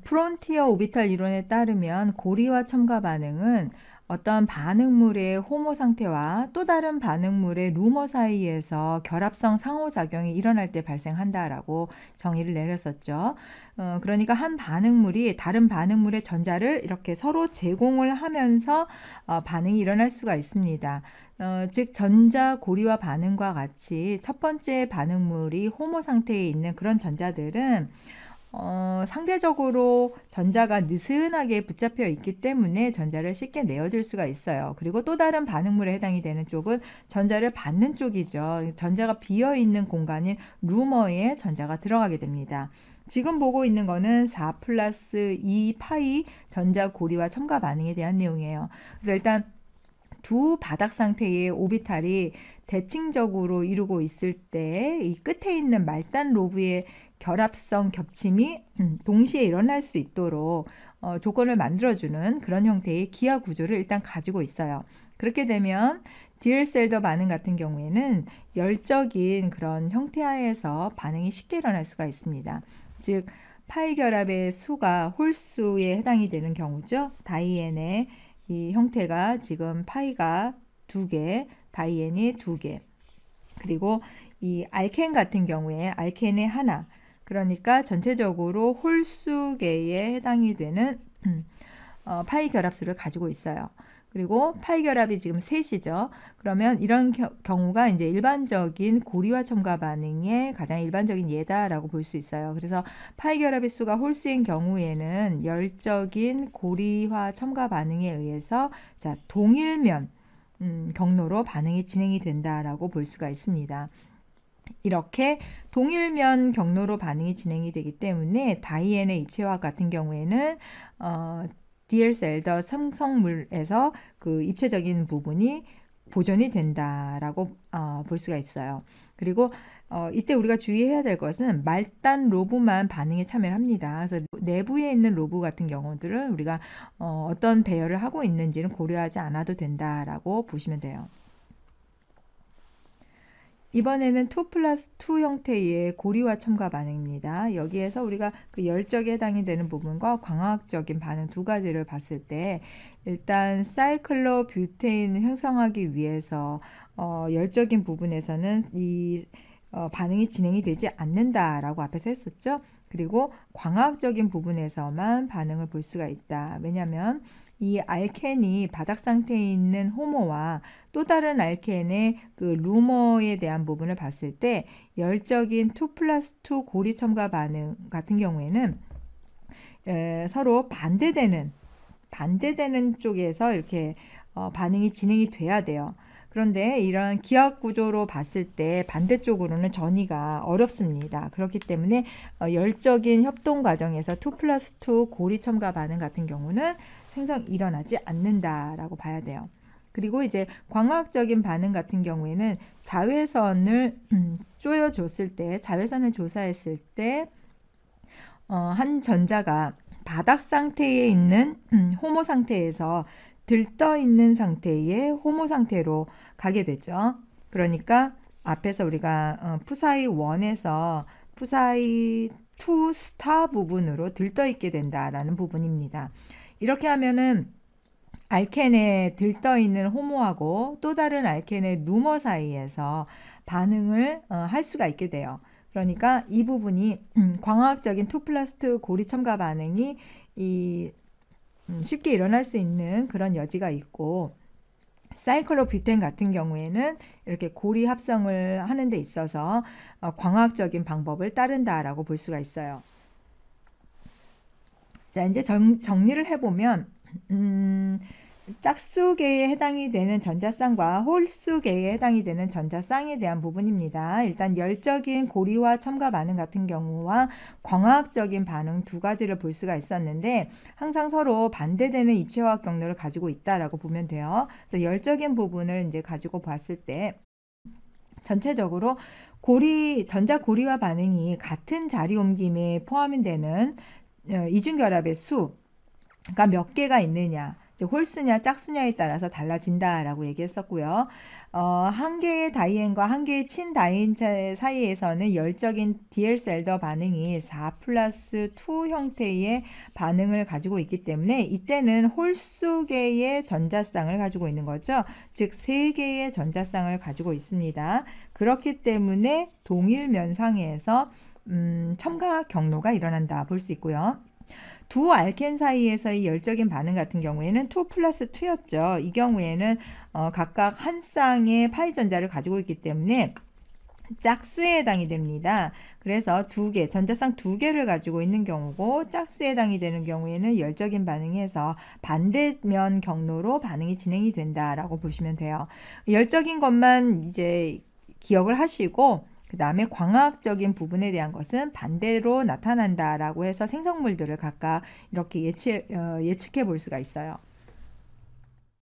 프론티어 오비탈 이론에 따르면 고리와 첨가 반응은 어떤 반응물의 호모 상태와 또 다른 반응물의 루머 사이에서 결합성 상호작용이 일어날 때 발생한다라고 정의를 내렸었죠. 그러니까 한 반응물이 다른 반응물의 전자를 이렇게 서로 제공을 하면서 반응이 일어날 수가 있습니다. 즉 전자 고리와 반응과 같이 첫 번째 반응물이 호모 상태에 있는 그런 전자들은 상대적으로 전자가 느슨하게 붙잡혀 있기 때문에 전자를 쉽게 내어줄 수가 있어요. 그리고 또 다른 반응물에 해당이 되는 쪽은 전자를 받는 쪽이죠. 전자가 비어있는 공간인 루머에 전자가 들어가게 됩니다. 지금 보고 있는 거는 4 플러스 2 파이 전자 고리와 첨가 반응에 대한 내용이에요. 그래서 일단 두 바닥 상태의 오비탈이 대칭적으로 이루고 있을 때 이 끝에 있는 말단 로브의 결합성 겹침이 동시에 일어날 수 있도록 조건을 만들어주는 그런 형태의 기하 구조를 일단 가지고 있어요. 그렇게 되면 디엘셀더 반응 같은 경우에는 열적인 그런 형태 하에서 반응이 쉽게 일어날 수가 있습니다. 즉 파이 결합의 수가 홀수에 해당이 되는 경우죠. 다이앤의 이 형태가 지금 파이가 2개, 다이앤이 2개. 그리고 이 알켄 같은 경우에 알켄의 하나. 그러니까 전체적으로 홀수계에 해당이 되는 파이 결합수를 가지고 있어요. 그리고 파이 결합이 지금 셋이죠. 그러면 이런 경우가 이제 일반적인 고리와 첨가 반응의 가장 일반적인 예다라고 볼 수 있어요. 그래서 파이 결합의 수가 홀수인 경우에는 열적인 고리와 첨가 반응에 의해서 자, 동일면 경로로 반응이 진행이 된다라고 볼 수가 있습니다. 이렇게 동일면 경로로 반응이 진행이 되기 때문에 다이앤의 입체화학 같은 경우에는 디엘셀더 생성물에서 그 입체적인 부분이 보존이 된다라고 볼 수가 있어요. 그리고 이때 우리가 주의해야 될 것은 말단 로브만 반응에 참여를 합니다. 그래서 내부에 있는 로브 같은 경우들은 우리가 어떤 배열을 하고 있는지는 고려하지 않아도 된다라고 보시면 돼요. 이번에는 2 플러스 2 형태의 고리와 첨가 반응입니다. 여기에서 우리가 그 열적에 해당이 되는 부분과 광학적인 반응 두 가지를 봤을 때 일단 사이클로뷰테인을 형성하기 위해서 열적인 부분에서는 이 반응이 진행이 되지 않는다라고 앞에서 했었죠. 그리고 광학적인 부분에서만 반응을 볼 수가 있다. 왜냐하면 이 알켄이 바닥 상태에 있는 호모와 또 다른 알켄의 그 루머에 대한 부분을 봤을 때 열적인 2 플러스 2 고리 첨가 반응 같은 경우에는 서로 반대되는 쪽에서 이렇게 반응이 진행이 돼야 돼요. 그런데 이런 기하 구조로 봤을 때 반대쪽으로는 전이가 어렵습니다. 그렇기 때문에 열적인 협동 과정에서 2 플러스 2 고리 첨가 반응 같은 경우는 생성 일어나지 않는다라고 봐야 돼요. 그리고 이제 광학적인 반응 같은 경우에는 자외선을 쪼여줬을 때, 자외선을 조사했을 때 한 전자가 바닥 상태에 있는 호모 상태에서 들떠 있는 상태의 호모 상태로 가게 되죠. 그러니까 앞에서 우리가 푸사이 1에서 푸사이 2 스타 부분으로 들떠 있게 된다라는 부분입니다. 이렇게 하면은 알켄에 들떠 있는 호모하고 또 다른 알켄의 루머 사이에서 반응을 할 수가 있게 돼요. 그러니까 이 부분이 광학적인 2 플러스 2 고리 첨가 반응이 쉽게 일어날 수 있는 그런 여지가 있고 사이클로뷰텐 같은 경우에는 이렇게 고리 합성을 하는 데 있어서 광학적인 방법을 따른다라고 볼 수가 있어요. 자, 이제 정리를 해보면 짝수계에 해당이 되는 전자쌍과 홀수계에 해당이 되는 전자쌍에 대한 부분입니다. 일단 열적인 고리와 첨가 반응 같은 경우와 광학적인 반응 두 가지를 볼 수가 있었는데 항상 서로 반대되는 입체화학 경로를 가지고 있다라고 보면 돼요. 그래서 열적인 부분을 이제 가지고 봤을 때 전체적으로 전자 고리와 반응이 같은 자리 옮김에 포함이 되는 이중결합의 수가 몇 개가 있느냐. 이제 홀수냐 짝수냐에 따라서 달라진다라고 얘기했었고요. 한 개의 다이앤과 한 개의 친다이앤체 사이에서는 열적인 디엘셀더 반응이 4+2 형태의 반응을 가지고 있기 때문에 이때는 홀수 개의 전자쌍을 가지고 있는 거죠. 즉 3개의 전자쌍을 가지고 있습니다. 그렇기 때문에 동일 면상에서 첨가 경로가 일어난다 볼 수 있고요. 두 알켄 사이에서의 열적인 반응 같은 경우에는 2+2였죠. 이 경우에는 각각 한 쌍의 파이 전자를 가지고 있기 때문에 짝수에 해당이 됩니다. 그래서 전자쌍 2개를 가지고 있는 경우고 짝수에 해당이 되는 경우에는 열적인 반응에서 반대면 경로로 반응이 진행이 된다라고 보시면 돼요. 열적인 것만 이제 기억을 하시고 그 다음에 광학적인 부분에 대한 것은 반대로 나타난다라고 해서 생성물들을 각각 이렇게 예측해 볼 수가 있어요.